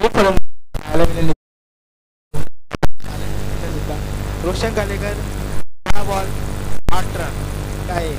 एक फलंदाज आल्याने रोशन कालेकर 6 बॉल 8 रन काय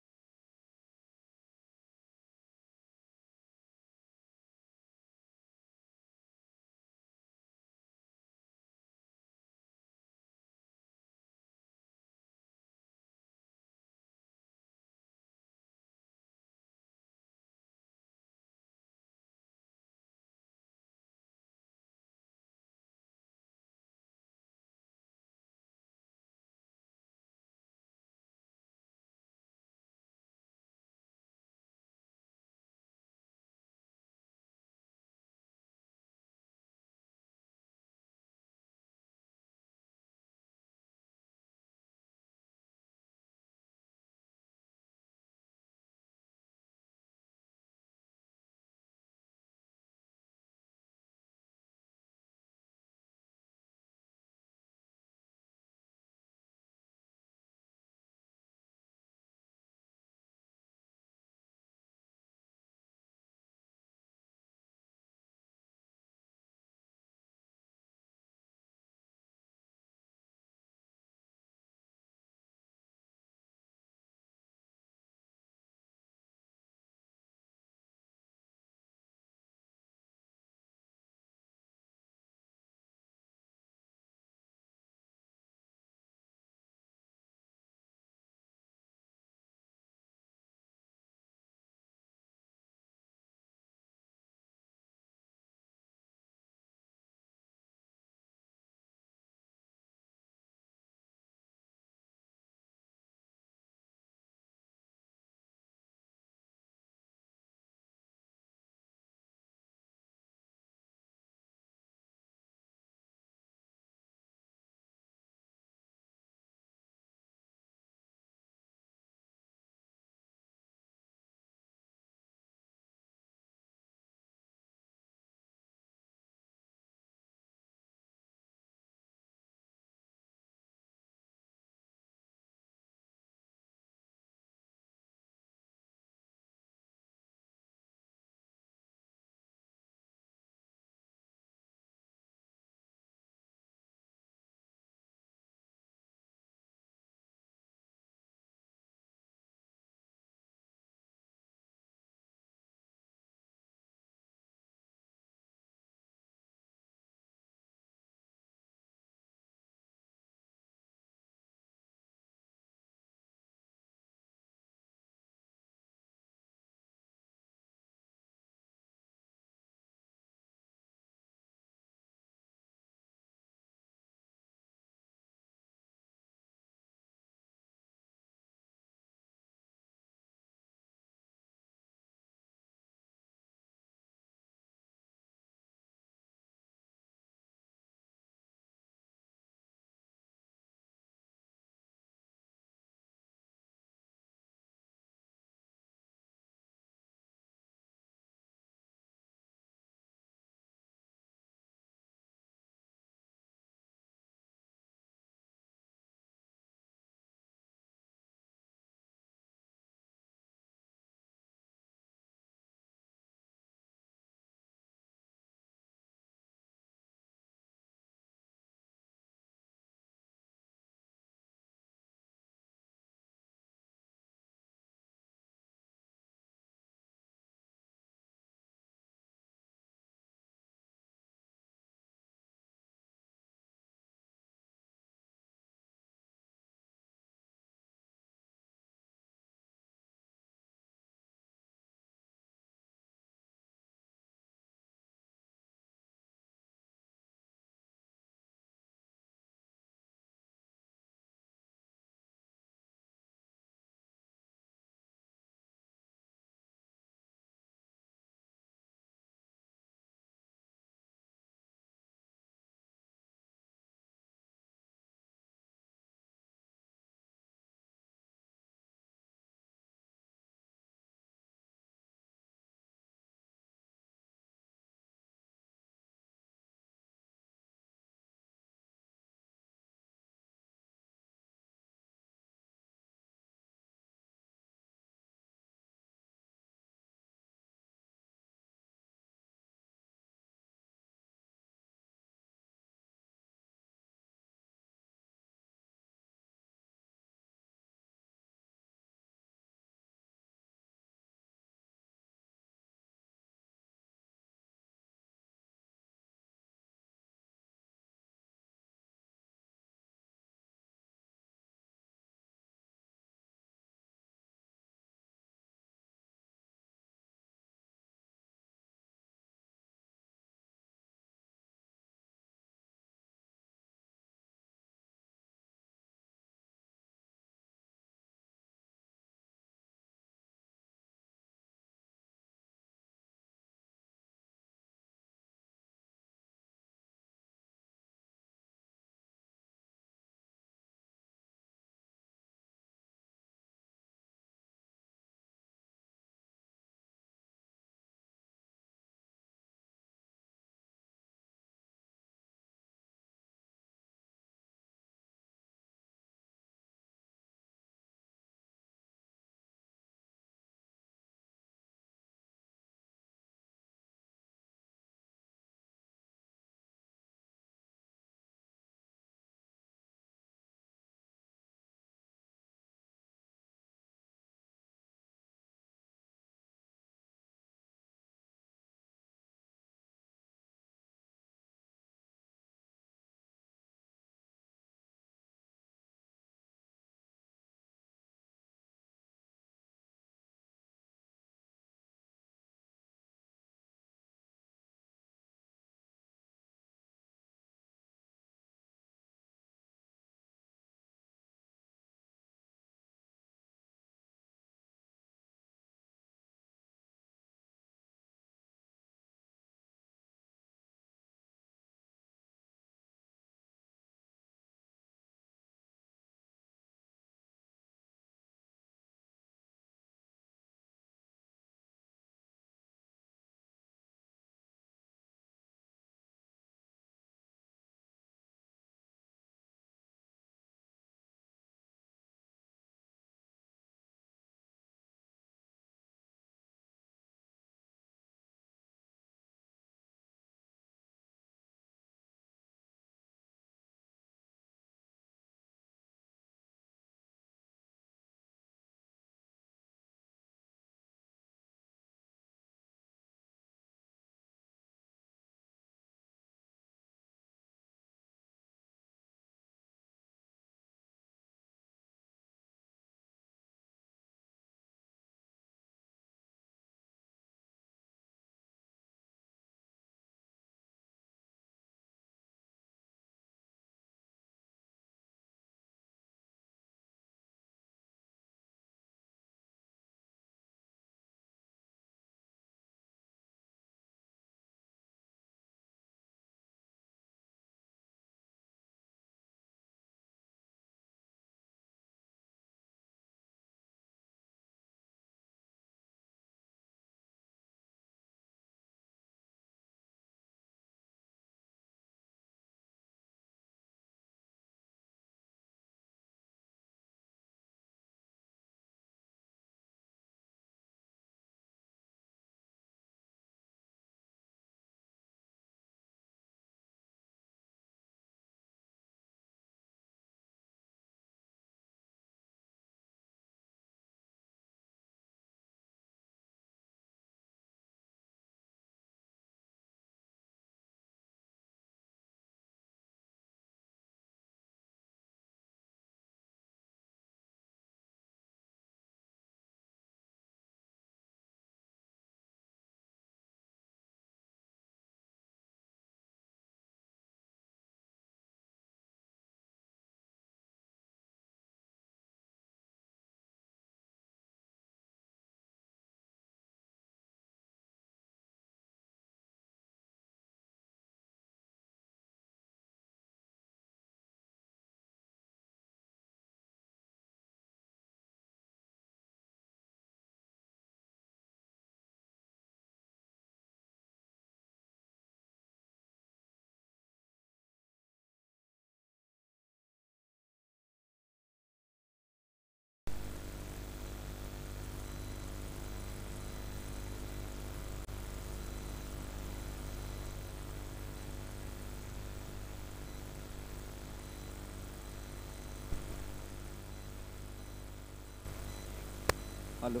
hello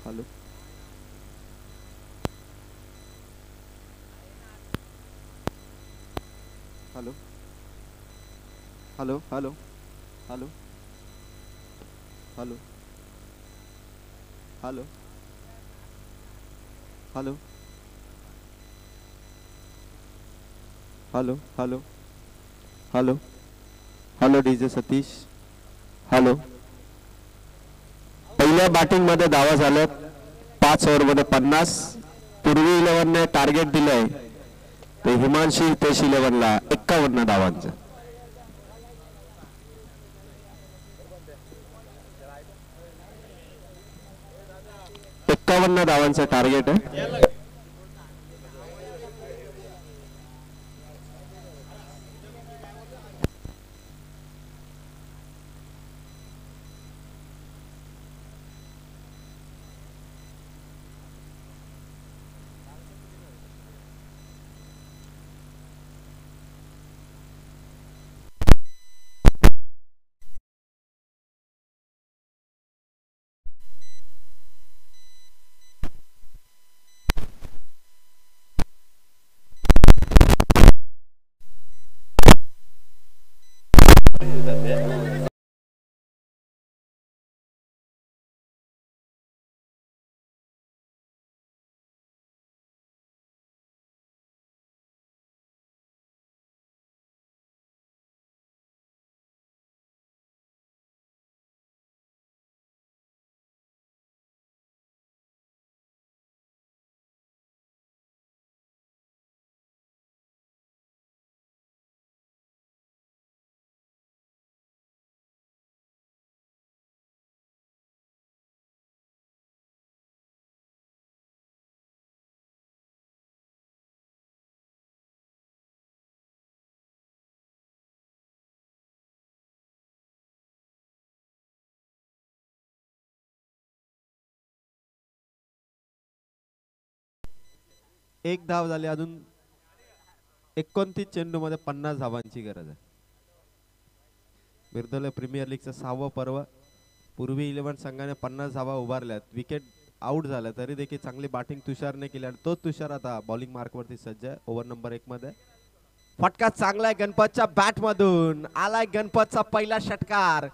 hello hello hello hello hello hello hello hello hello hello hello hello DJ Satish hello पहिल्या batting मध्ये धावा झाल्यात 5 ओव्हर मध्ये 50 पूर्वी 11 ने टार्गेट दिलंय ते हिमांशी हितेश 11 ला 51 धावांचं 51 धावांचं टार्गेट आहे एक धाव झाली अजून 29 चेंडू मध्ये 50 धावांची गरज आहे बिरदोले प्रीमियर लीगचं 6वं पर्व पूर्वी 11 संघाने 50 धावा उभारल्यात विकेट आउट झाला तरी देखील चांगली बॅटिंग तुषारने केली आणि तोच तुषार आता बॉलिंग मार्क वरती सज्ज आहे ओव्हर नंबर 1 मध्ये फटका चांगला आहे गणपतच्या बॅट मधून आलाय गणपतचा पहिला षटकार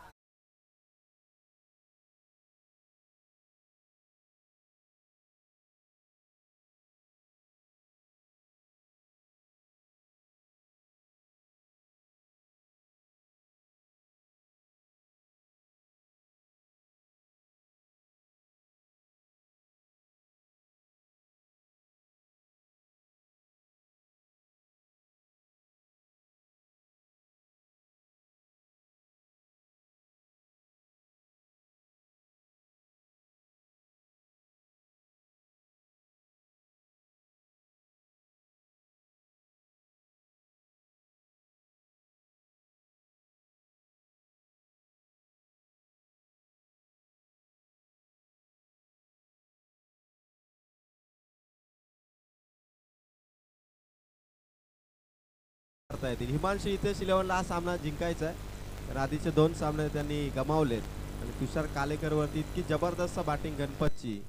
हिमांशू हितेश 11 ला हा सामना जिंकायचा आहे तर आधीचे 2 सामने त्यांनी गमावलेत आणि तुषार कालेकर वरती इतकी जबरदस्त बॅटिंग गणपतची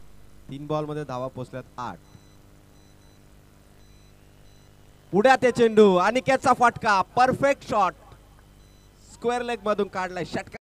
3 बॉल मध्ये धावा पोहोचल्यात 8 पुढ्या ते चेंडू अनिकेतचा फटका परफेक्ट शॉट स्क्वेअर लेग मधून काढलाय षटकार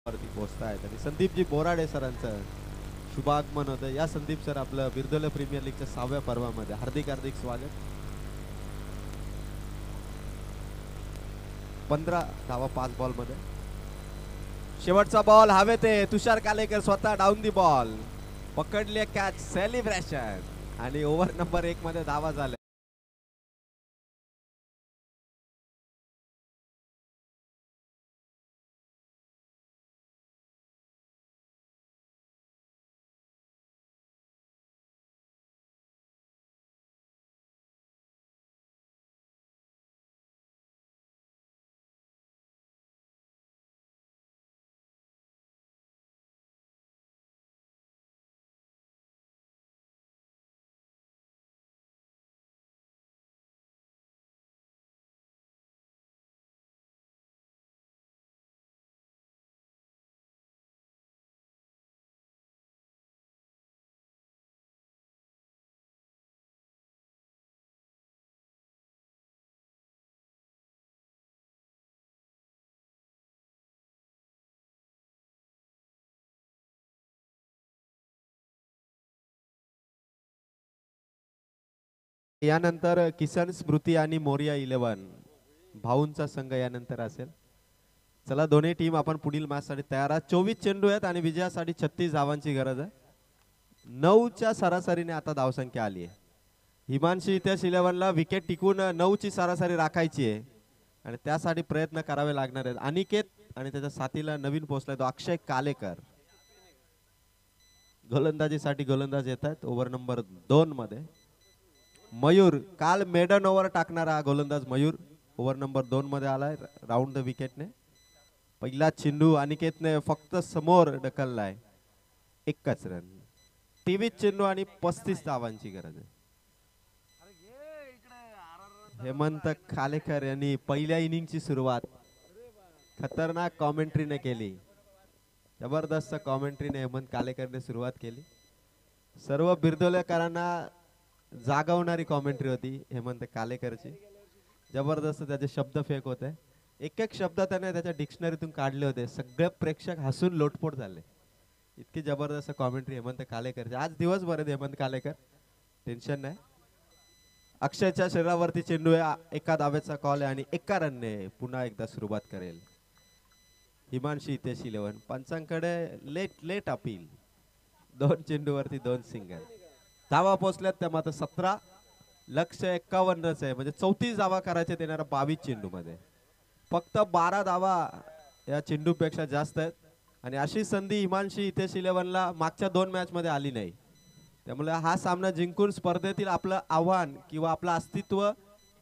वरती पोहोचतायत आणि संदीपजी बोराडे सरांचं शुभागमन होतं या संदीप सर आपलं बिरदोले प्रीमियर लीगच्या 6व्या पर्वामध्ये हार्दिक हार्दिक स्वागत 15 धावा 5 बॉल मध्ये. शेवटचा बॉल हवेत आहे. तुषार कालेकर स्वतः डाऊन दी बॉल पकडले कॅच. सेलिब्रेशन आणि ओव्हर नंबर 1 मध्ये धावा झाल्या. यानंतर किसन स्मृती आणि मोरिया 11 भाऊंचा संघ यानंतर असेल. चला दोन्ही टीम आपण पुढील मॅच साठी तयार आहात. 24 चेंडू आहेत आणि विजयासाठी 36 धावांची गरज आहे. 9च्या सरासरीने आता धावसंख्या आली आहे. हिमांशी इतिहास 11ला विकेट टिकून 9ची सरासरी राखायची आहे आणि त्यासाठी प्रयत्न करावे लागणार आहेत. अनिकेत आणि त्याच्या साथीला नवीन पोहोचलाय तो अक्षय कालेकर. गोलंदाजीसाठी गोलंदाज येत आहेत. ओव्हर नंबर 2 मध्ये मयूर काल मेडन ओव्हर टाकणारा गोलंदाज मयूर ओव्हर नंबर 2 मध्ये आलाय राऊंड द विकेटने. पहिला चेंडू अनिकेतने फक्त समोर ढकललाय. 1च रन. 23 चेंडू आणि 35 धावांची गरज आहे. हेमंत कालेकर यांनी पहिल्या इनिंगची सुरुवात खतरनाक कॉमेंट्रीने केली. जबरदस्त कॉमेंट्रीने हेमंत कालेकरने सुरुवात केली. सर्व बिरदोलेकरांना जागवणारी कॉमेंट्री होती हेमंत कालेकरची. जबरदस्त त्याचे शब्द फेक होते. एक एक शब्द त्याने त्याच्या डिक्शनरीतून काढले होते. सगळे प्रेक्षक हसून लोटपोट झाले. इतकी जबरदस्त कॉमेंट्री हेमंत कालेकरची. आज दिवसभर आहेत हेमंत कालेकर, टेन्शन नाही. अक्षयच्या शरीरावरती चेंडू आहे. एका धावेचा कॉल आहे आणि एका रनने पुन्हा एकदा सुरुवात करेल हिमांशी इतिहास 11. पंचांकडे लेट अपील. 2 चेंडूवरती 2 सिंगल. धावा पोहोचल्यात त्या मात्र 17. लक्ष्य 51 आहे म्हणजे 34 धावा करायचे येणाऱ्या 22 चेंडू मध्ये. फक्त 12 धावा या चेंडूपेक्षा जास्त आहेत आणि अशी संधी हिमांशी इतिहास 11ला मागच्या 2 मॅच मध्ये आली नाही. त्यामुळे हा सामना जिंकून स्पर्धेतील आपलं आव्हान किंवा आपलं अस्तित्व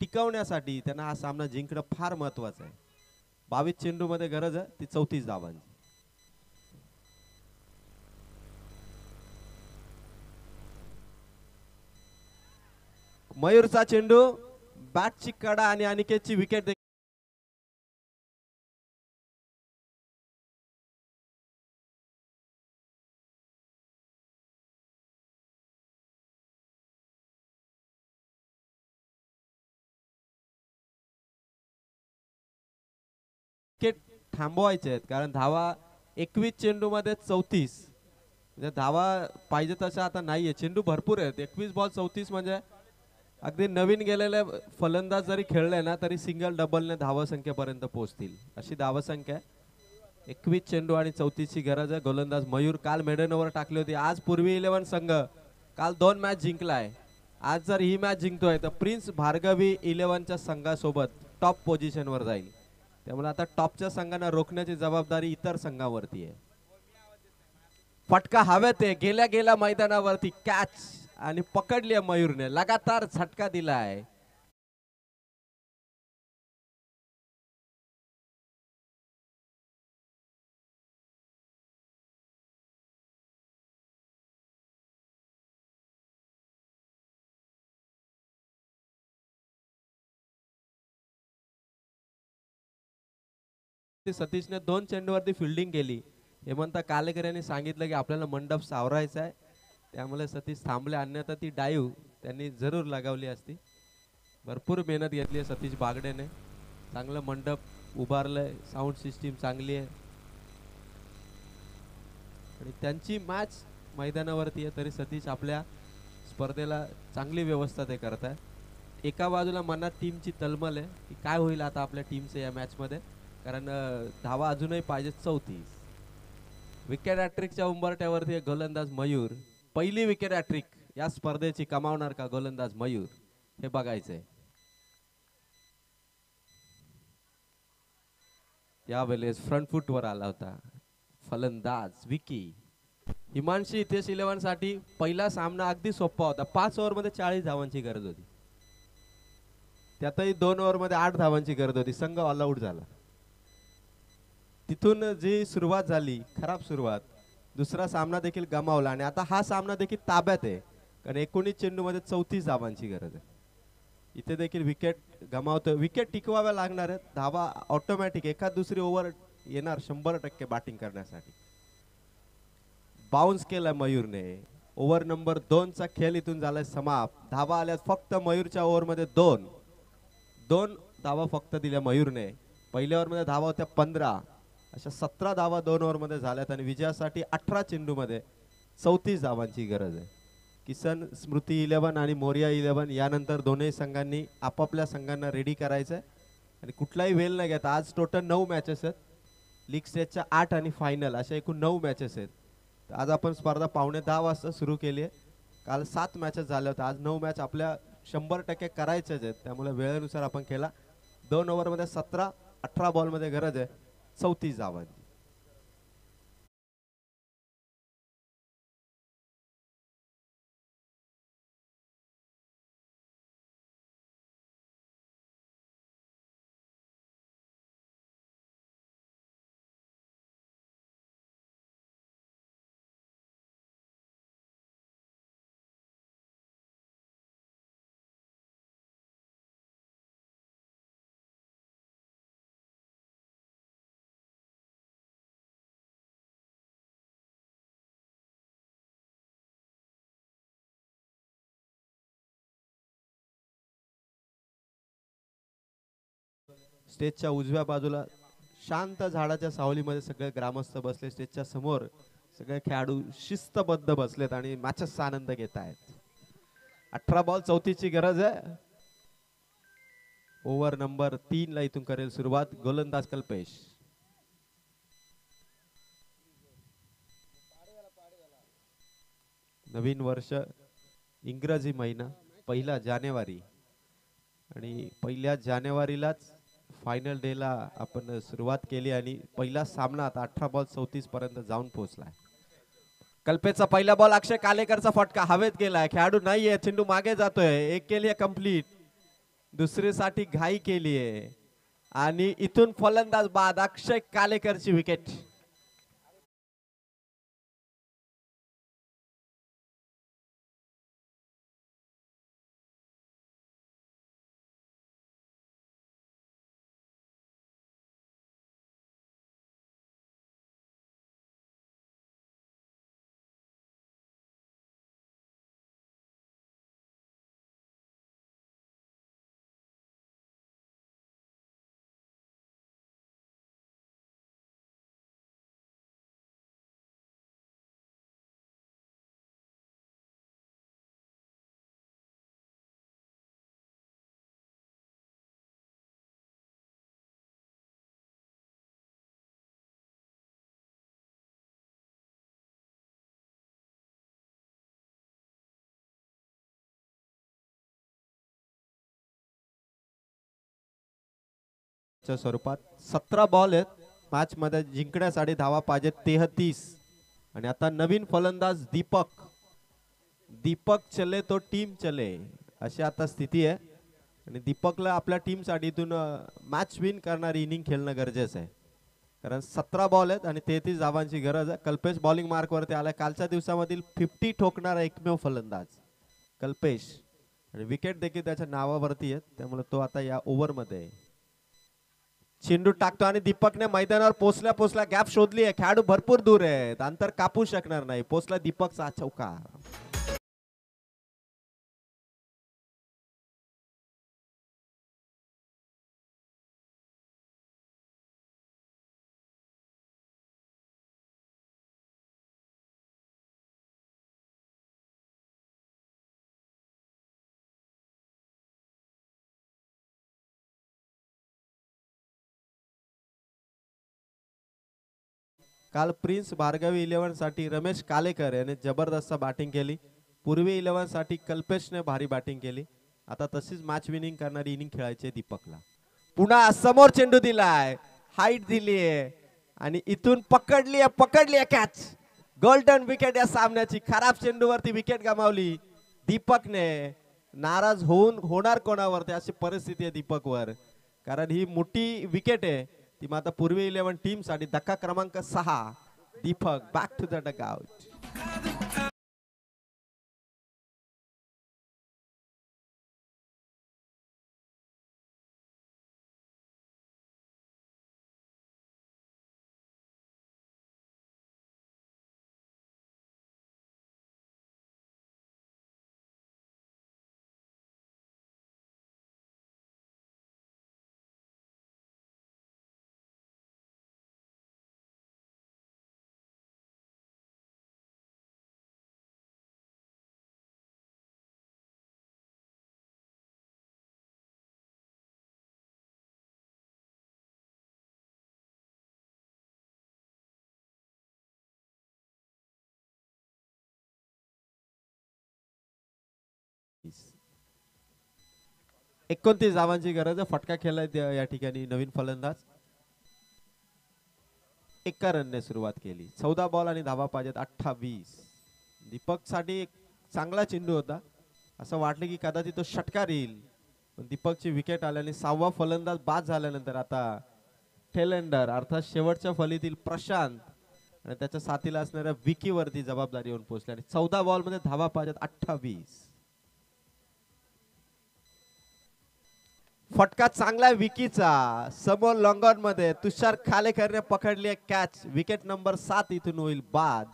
टिकवण्यासाठी त्यांना हा सामना जिंकणं फार महत्वाचं आहे. 22 चेंडू मध्ये गरज आहे ती 34 धावांची. मयूरचा चेंडू बॅटची कडा आणि अनिकेतची विकेट थांबवायचे आहेत कारण धावा 21 चेंडू मध्ये 34 म्हणजे धावा पाहिजे तशा आता नाहीये. चेंडू भरपूर आहेत. 21 बॉल 34 म्हणजे अगदी नवीन गेलेले फलंदाज जरी खेळले ना तरी सिंगल डबलने धावसंख्येपर्यंत पोहोचतील अशी धावसंख्या आहे. 21 चेंडू आणि 34 ची गरज आहे. गोलंदाज मयूर काल मेडन ओव्हर टाकली होती. आज पूर्वी 11 संघ काल 2 मॅच जिंकलाय. आज जर ही मॅच जिंकतोय तर प्रिन्स भार्गवी 11च्या संघासोबत टॉप पोझिशन वर जाईल. त्यामुळे आता टॉपच्या संघांना रोखण्याची जबाबदारी इतर संघावरती आहे. फटका हवेत आहे. गेल्या गेल्या मैदानावरती कॅच आणि पकडली आहे मयूरने. लगातार झटका दिलाय. सतीशने 2 चेंडूवरती फिल्डिंग केली. हेमंत कालेकर यांनी सांगितलं की आपल्याला मंडप सावरायचा आहे त्यामुळे सतीश थांबले. अन्यथा ती डाईव्ह त्यांनी जरूर लगावली असती. भरपूर मेहनत घेतली आहे सतीश बागडेने. चांगलं मंडप उभारलंय. साऊंड सिस्टीम चांगली आहे आणि त्यांची मॅच मैदानावरती आहे तरी सतीश आपल्या स्पर्धेला चांगली व्यवस्था ते करत आहे. एका बाजूला मनात टीमची तलमल आहे की काय होईल आता आपल्या टीमचं या मॅच मध्ये, कारण धावा अजूनही पाहिजे 34. विकेट हॅट्रिकच्या उंबरठ्यावरती गोलंदाज मयूर. पहिली विकेट हॅट्रिक या स्पर्धेची कमावणार का गोलंदाज मयूर, हे बघायचंय. यावेळेस फ्रंट फूट वर आला होता फलंदाज विकी. हिमांशी इथेच 11 साठी पहिला सामना अगदी सोपा होता. 5 ओव्हर मध्ये 40 धावांची गरज होती, त्यातही 2 ओव्हर मध्ये 8 धावांची गरज होती. संघ ऑल आउट झाला. तिथून जी सुरुवात झाली, खराब सुरुवात, दुसरा सामना देखील गमावला आणि आता हा सामना देखील ताब्यात आहे, कारण 19 चेंडू मध्ये 34 धावांची गरज आहे. इथे देखील विकेट गमावतो. विकेट टिकवाव्या लागणार आहेत. धावा ऑटोमॅटिक एखाद दुसरी ओव्हर येणार 100% बॅटिंग करण्यासाठी. बाउन्स केला मयूरने. ओव्हर नंबर 2 चा खेळ इथून झालाय समाप्त. धावा आल्या फक्त मयूरच्या ओव्हर मध्ये 2 धावा फक्त दिल्या मयूरने. पहिल्या ओव्हर मध्ये धावा होत्या 15, अशा 17 धावा 2 ओव्हर मध्ये झाल्यात आणि विजयासाठी 18 चेंडू मध्ये 34 धावांची गरज आहे. किसन स्मृती 11 आणि मोरिया 11 यानंतर दोन्ही संघांनी आपापल्या संघांना रेडी करायचंय आणि कुठलाही वेळ न घेता आज टोटल 9 मॅचेस आहेत. लीग स्टेजच्या 8 आणि फायनल अशा एकूण 9 मॅचेस आहेत. आज आपण स्पर्धा 9:15 वाजता सुरू केली आहे. काल 7 मॅचेस झाल्या होत्या. आज 9 मॅच आपल्या 100% करायच्याच आहेत, त्यामुळे वेळेनुसार आपण केला. 2 ओव्हर मध्ये 17, 18 बॉल मध्ये गरज आहे 34 धावांची. स्टेजच्या उजव्या बाजूला शांत झाडाच्या सावलीमध्ये सगळे ग्रामस्थ बसले. स्टेजच्या समोर सगळे खेळाडू शिस्तबद्ध बसलेत आणि मॅचचा आनंद घेत आहेत. 18 बॉल 34 ची गरज आहे. ओव्हर नंबर 3 ला इथून करेल सुरुवात गोलंदाज कल्पेश. नवीन वर्ष, इंग्रजी महिना 1 जानेवारी आणि 1 जानेवारीलाच फायनल डे ला आपण सुरुवात केली आणि पहिला सामना आता 18 बॉल 34 पर्यंत जाऊन पोहोचलाय. कल्पेशचा पहिला बॉल अक्षय कालेकरचा फटका हवेत गेलाय. खेळाडू नाहीये, चेंडू मागे जातोय. एक केली कंप्लीट, दुसरीसाठी घाई केली आहे आणि इथून फलंदाज बाद. अक्षय कालेकरची विकेट. स्वरूपात 17 बॉल आहेत मॅच मध्ये, जिंकण्यासाठी धावा पाहिजे 33 आणि आता नवीन फलंदाज दीपक चले तो टीम चले अशी आता स्थिती आहे आणि दीपकला आपल्या टीम साठी इथून मॅच विन करणारी इनिंग खेळणं गरजेचं आहे, कारण 17 बॉल आहेत आणि 33 धावांची गरज आहे. कल्पेश बॉलिंग मार्क वरती आलाय. कालच्या दिवसामधील 50 ठोकणारा एकमेव फलंदाज कल्पेश आणि विकेट देखील त्याच्या नावावरती आहे, त्यामुळे तो आता या ओव्हर मध्ये चेंडू टाकतो आणि दीपकने मैदानावर पोचल्या गॅप शोधली आहे. खेळाडू भरपूर दूर आहेत, अंतर कापू शकणार नाही. पोचला दीपकचा चौकार. काल प्रिन्स भार्गवी 11 साठी रमेश कालेकर याने जबरदस्त बॅटिंग केली. पूर्वी 11 साठी कल्पेशने भारी बॅटिंग केली. आता तशीच मॅच विनिंग करणारी इनिंग खेळायची आहे दीपकला. पुन्हा समोर चेंडू दिलाय, हाईट दिलीये आणि इथून पकडली कॅच. गोल्डन विकेट या सामन्याची. खराब चेंडूवरती विकेट गमावली दीपकने. नाराज होणार कोणावरती अशी परिस्थिती आहे दीपकवर, कारण ही मोठी विकेट आहे ती मात्र पूर्वी 11 टीम साठी. धक्का क्रमांक 6. Deepak back to the dugout. एकोणतीस धावांची गरज आहे. फटका खेळलाय या ठिकाणी नवीन फलंदाज. 1 रनने सुरुवात केली. 14 बॉल आणि धावा पाहिजेत 28. दीपक साठी एक चांगला चेंडू होता, असं वाटलं की कदाचित तो षटकार येईल, पण दीपकची विकेट आल्याने 6वा फलंदाज बाद झाल्यानंतर आता टेलेंडर अर्थात शेवटच्या फलीतील प्रशांत आणि त्याच्या साथीला असणाऱ्या विकी वरती जबाबदारी येऊन पोहोचली आणि 14 बॉल मध्ये धावा पाहिजेत 28. फटका चांगला विकीचा. समोर लॉंगॉन मध्ये तुषार खालेकरने पकडली कॅच. विकेट नंबर 7 इथून होईल बाद.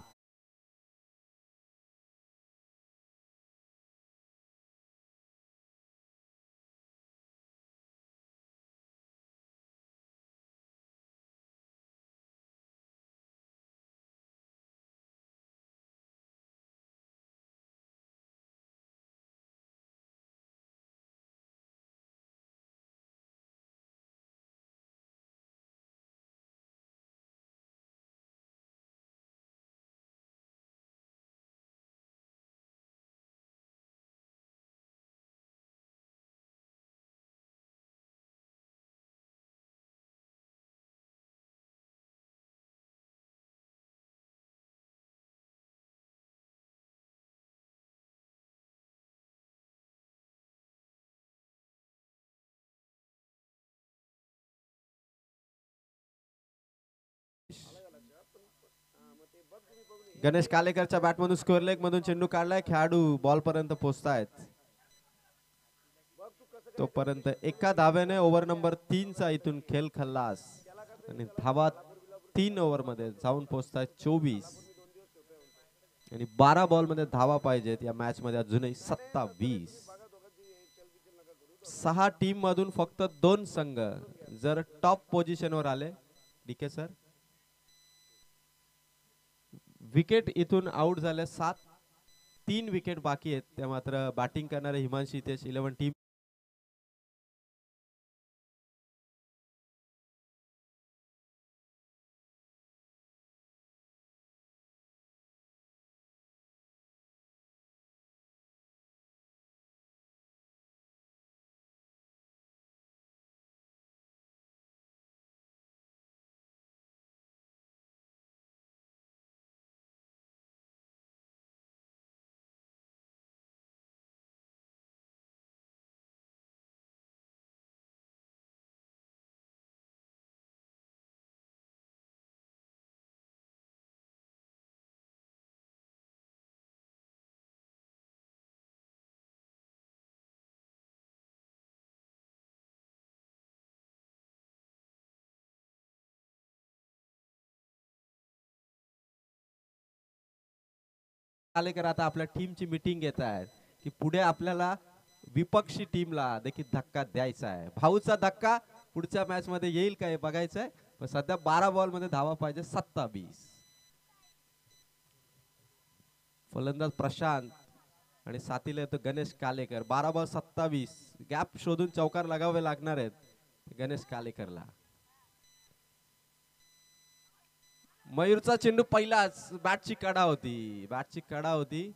गणेश कालेकरच्या बॅट मधून स्क्वेअर लेग मधून चेंडू काढलाय. खेळाडू बॉल पर्यंत पोहोचतायत. तोपर्यंत एका धाव्याने ओव्हर नंबर 3 चा इथून खेळ खल्लास आणि धावा 3 ओव्हर मध्ये जाऊन पोहोचतायत 24 आणि 12 बॉल मध्ये धावा पाहिजेत या मॅच मध्ये अजूनही 27. 6 टीम मधून फक्त 2 संघ जर टॉप पोझिशन वर आले. डीके सर, विकेट इथून आउट झाल्या 7. 3 विकेट बाकी आहेत. त्या मात्र बॅटिंग करणारे हिमांशी तेज 11 टीम कालेकर आता आपल्या टीमची मीटिंग घेत आहेत की पुढे आपल्याला विपक्षी टीमला देखील धक्का द्यायचा आहे. भाऊचा धक्का पुढच्या मॅच मध्ये येईल का हे बघायचं आहे. पण सध्या 12 बॉल मध्ये धावा पाहिजे 27. फलंदाज प्रशांत आणि साथीला येतो गणेश कालेकर. 12 बॉल 27. गॅप शोधून चौकार लगावे लागणार आहेत गणेश कालेकरला. मयूरचा चेंडू पहिलाच बॅटची कडा होती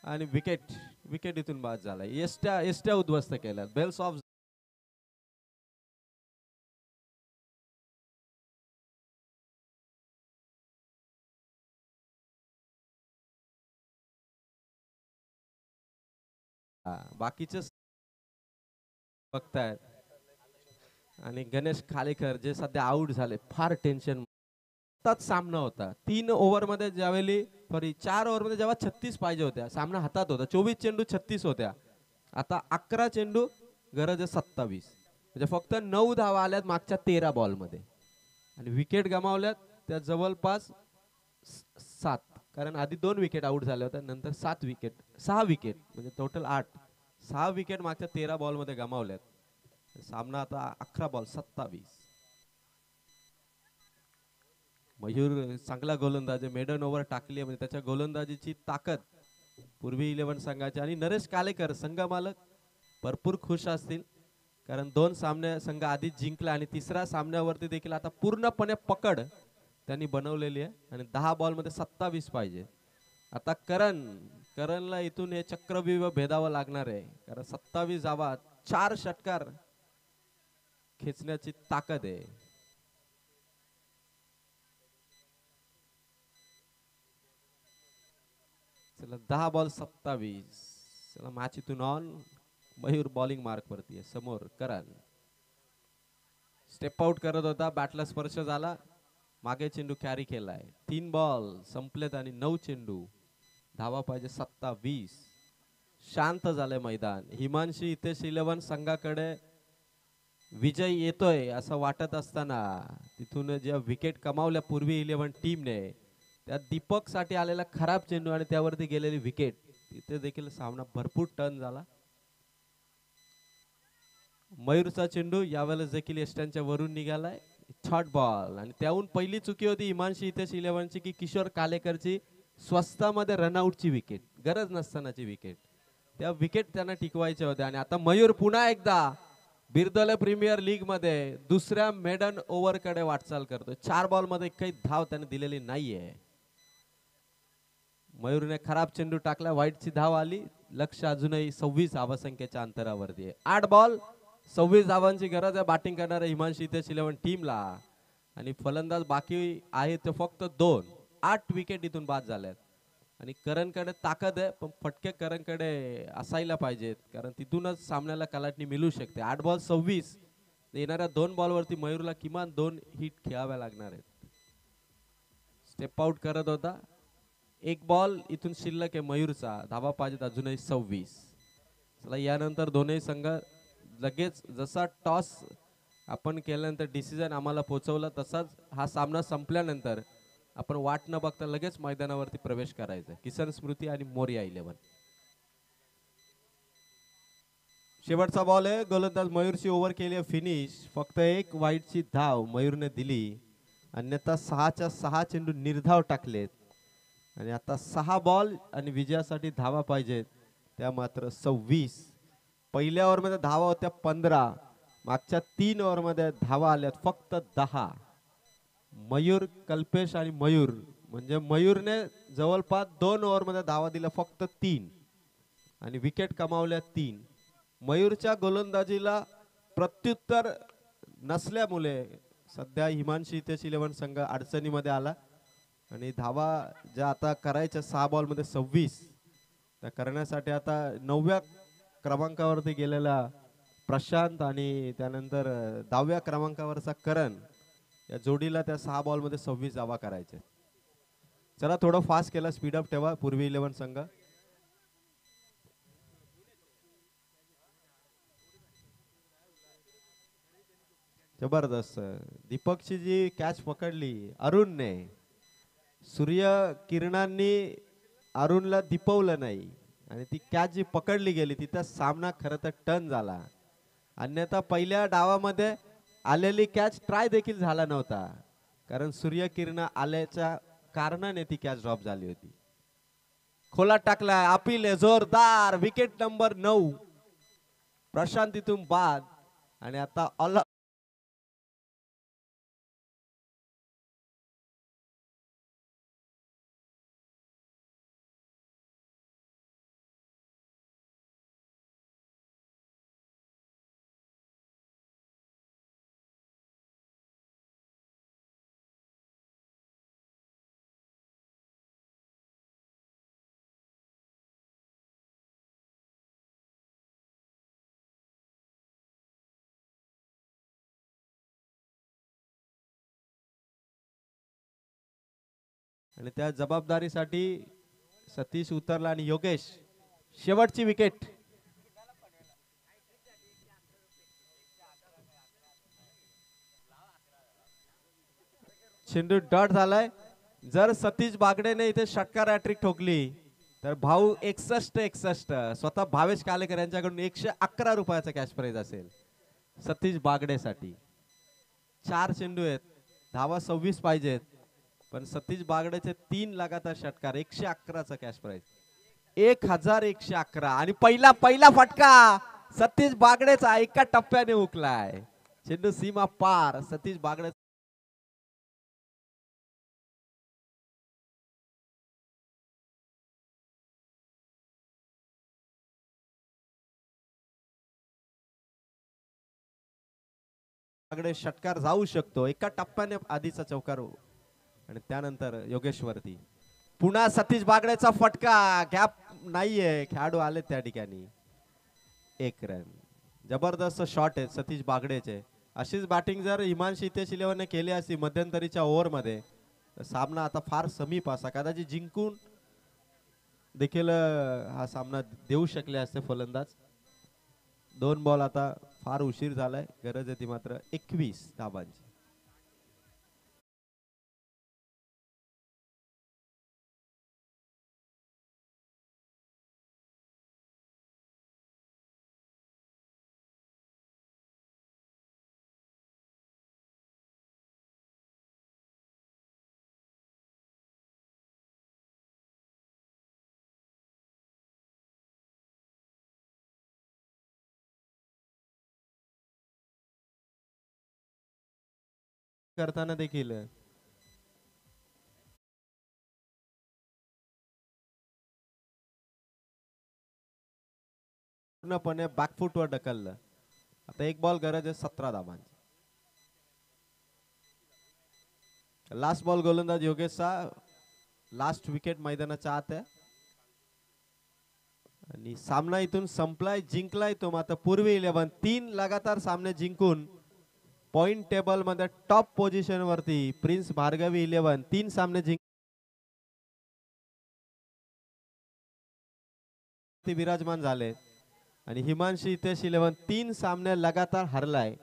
आणि विकेट इथून बाद झाला. एसट्या उद्ध्वस्त केल्या. बेल्स ऑफ बाकीचे बघतायत आणि गणेश खालेकर जे सध्या आउट झाले, फार टेन्शन सामना होता. 3 ओव्हर मध्ये ज्यावेळी 4 ओव्हर मध्ये जेव्हा 36 पाहिजे होत्या, सामना हातात होता. 24 चेंडू 36 होत्या. आता 11 चेंडू गरज आहे 27. म्हणजे फक्त 9 धावा आल्यात मागच्या 13 बॉल मध्ये आणि विकेट गमावल्यात त्या जवळपास 7. कारण आधी 2 विकेट आउट झाल्या होत्या, नंतर 6 विकेट म्हणजे टोटल 8. 6 विकेट मागच्या 13 बॉल मध्ये गमावल्यात. सामना आता 11 बॉल 27. मयूर चांगला गोलंदाज, मेडन ओव्हर टाकली म्हणजे त्याच्या गोलंदाजीची ताकद पूर्वी 11 संघाची. आणि नरेश कालेकर संघ मालक भरपूर खुश असतील, कारण 2 सामने संघ आधीच जिंकला आणि 3ऱ्या सामन्यावरती देखील आता पूर्णपणे पकड त्यांनी बनवलेली आहे. आणि 10 बॉल मध्ये 27 पाहिजे. आता करणला इथून हे चक्रव्यूह भेदावं लागणार आहे, कारण 27 धावा 4 षटकार खेचण्याची ताकद आहे. चला 10 बॉल 27. चला मॅच इथून ऑन. मयूर बॉलिंग मार्क वरती आहे. समोर करण स्टेप आउट करत होता, बॅटला स्पर्श झाला, मागे चेंडू कॅरी केलाय. 3 बॉल संपलेत आणि 9 चेंडू. धावा पाहिजे 27. शांत झालंय मैदान. हिमांशी हितेश 11 संघाकडे विजय येतोय असं वाटत असताना तिथून ज्या विकेट कमावल्या पूर्वी 11 टीमने, त्या दीपक साठी आलेला खराब चेंडू आणि त्यावरती गेलेली विकेट, तिथे देखील सामना भरपूर टर्न झाला. मयूरचा चेंडू यावेळेस देखील एस्ट्यांच्या वरून निघालाय. शॉर्ट बॉल आणि त्याहून पहिली चुकी होती हिमांशी हितेश 11ची की किशोर कालेकरची स्वस्तामध्ये रनआउटची विकेट, गरज नसतानाची विकेट. त्या विकेट त्यांना टिकवायच्या होत्या. आणि आता मयूर पुन्हा एकदा बिरदोले प्रीमियर लीग मध्ये दुसऱ्या मेडन ओव्हर कडे वाटचाल करतो. 4 बॉल मध्ये काही धाव त्याने दिलेली नाहीये. मयूरने खराब चेंडू टाकला, वाईटची धाव आली. लक्ष अजूनही 26 धावसंख्येच्या अंतरावरती आहे. 8 बॉल 26 धावांची गरज आहे बॅटिंग करणाऱ्या हिमांशी हितेश 11 टीमला. आणि फलंदाज बाकी आहे ते फक्त 2. 8 विकेट इथून बाद झाल्यात. आणि करणकडे ताकद आहे, पण फटके करणकडे असायला पाहिजेत, कारण तिथूनच सामन्याला कलाटणी मिळू शकते. 8 बॉल 26. येणाऱ्या 2 बॉलवरती मयूरला किमान 2 हिट खेळाव्या लागणार आहेत. स्टेप आउट करत होता. 1 बॉल इथून शिल्लक आहे मयूरचा. धावा पाहिजेत अजूनही 26. चला यानंतर दोन्ही संघ लगेच, जसा टॉस आपण केल्यानंतर डिसिजन आम्हाला पोहोचवला, तसाच हा सामना संपल्यानंतर आपण वाट न बघता लगेच मैदानावरती प्रवेश करायचा. किसन स्मृती आणि मोरिया 11. शेवटचा बॉल आहे. गोलंदाज मयूरची ओव्हर केली आहे फिनिश. फक्त 1 वाईटची धाव मयूरने दिली, अन्यथा 6च्या 6 चेंडू निर्धाव टाकलेत. आणि आता 6 बॉल आणि विजयासाठी धावा पाहिजेत, त्या मात्र 26. पहिल्या ओव्हर मध्ये धावा होत्या 15. मागच्या 3 ओव्हर मध्ये धावा आल्यात फक्त 10. मयूर, कल्पेश आणि मयूर, म्हणजे मयूरने जवळपास 2 ओव्हर मध्ये धावा दिल्या फक्त 3 आणि विकेट कमावल्या 3. मयूरच्या गोलंदाजीला प्रत्युत्तर नसल्यामुळे सध्या हिमांशी हितेश 11 संघ अडचणीमध्ये आला. आणि धावा ज्या आता करायच्या 6 बॉल मध्ये 26, त्या करण्यासाठी आता 9व्या क्रमांकावरती गेलेला प्रशांत आणि त्यानंतर 10व्या क्रमांकावरचा करण, या जोडीला त्या 6 बॉल मध्ये 26 धावा करायचे. चला थोडं फास्ट केला, स्पीड अप ठेवा पूर्वी 11 संघ. जबरदस्त. दीपकची जी कॅच पकडली अरुणने, सूर्य किरणांनी अरुणला दिपवलं नाही आणि ती कॅच जी पकडली गेली तिथं सामना खरं तर टर्न झाला. अन्यथा पहिल्या डावामध्ये आलेली कॅच ट्राय देखील झाला नव्हता, कारण सूर्य किरण आल्याच्या कारणाने ती कॅच ड्रॉप झाली होती. खोला टाकला, अपील आहे जोरदार. Wicket number 9. प्रशांत इथून बाद. आणि आता ऑल आणि त्या जबाबदारीसाठी सतीश उतरला आणि योगेश शेवटची विकेट. चेंडू डॉट झालाय. जर सतीश बागडेने इथे षटकार हॅट्रिक ठोकली तर भाऊ 61 स्वतः भावेश कालेकर यांच्याकडून 111 रुपयाचा कॅश प्राइज असेल सतीश बागडेसाठी. 4 चेंडू आहेत, धावा 26 पाहिजेत, पण सतीश बागडेचे 3 लगातार षटकार, 111चा कॅश प्राइज, 1111. आणि पहिला फटका सतीश बागडेचा एका टप्प्याने हुकलाय. चेंडू सीमा पार. सतीश बागडे षटकार जाऊ शकतो. एका टप्प्याने आधीचा चौकार आणि त्यानंतर योगेश्वरती. पुन्हा सतीश बागडेचा फटका. गॅप नाहीये, खेळाडू आले त्या ठिकाणी. 1 रन. जबरदस्त शॉट आहेत सतीश बागडेचे. अशीच बॅटिंग जर हिमांशी हितेश 11 ने केली असती मध्यंतरीच्या ओव्हर मध्ये तर सामना आता फार समीप असा, कदाचित जिंकून देखील हा सामना देऊ शकले असते फलंदाज. 2 बॉल आता फार उशीर झालाय. गरज आहे ती मात्र 21 धाबांची. करताना देखील पूर्णपणे बॅकफुट वर ढकललं. आता 1 बॉल गरज आहे 17 धाबांची. लास्ट बॉल गोलंदाज योगेशचा. लास्ट विकेट मैदानाच्या आत आहे आणि सामना इथून संपलाय. जिंकलाय तो मात्र पूर्वी 11. 3 लगातार सामने जिंकून पॉइंट टेबल मध्ये टॉप पोझिशन वरती प्रिन्स भार्गवी 11 3 सामने जिंक विराजमान झाले आणि हिमांशी हितेश 11 3 सामने लगातार हरलाय.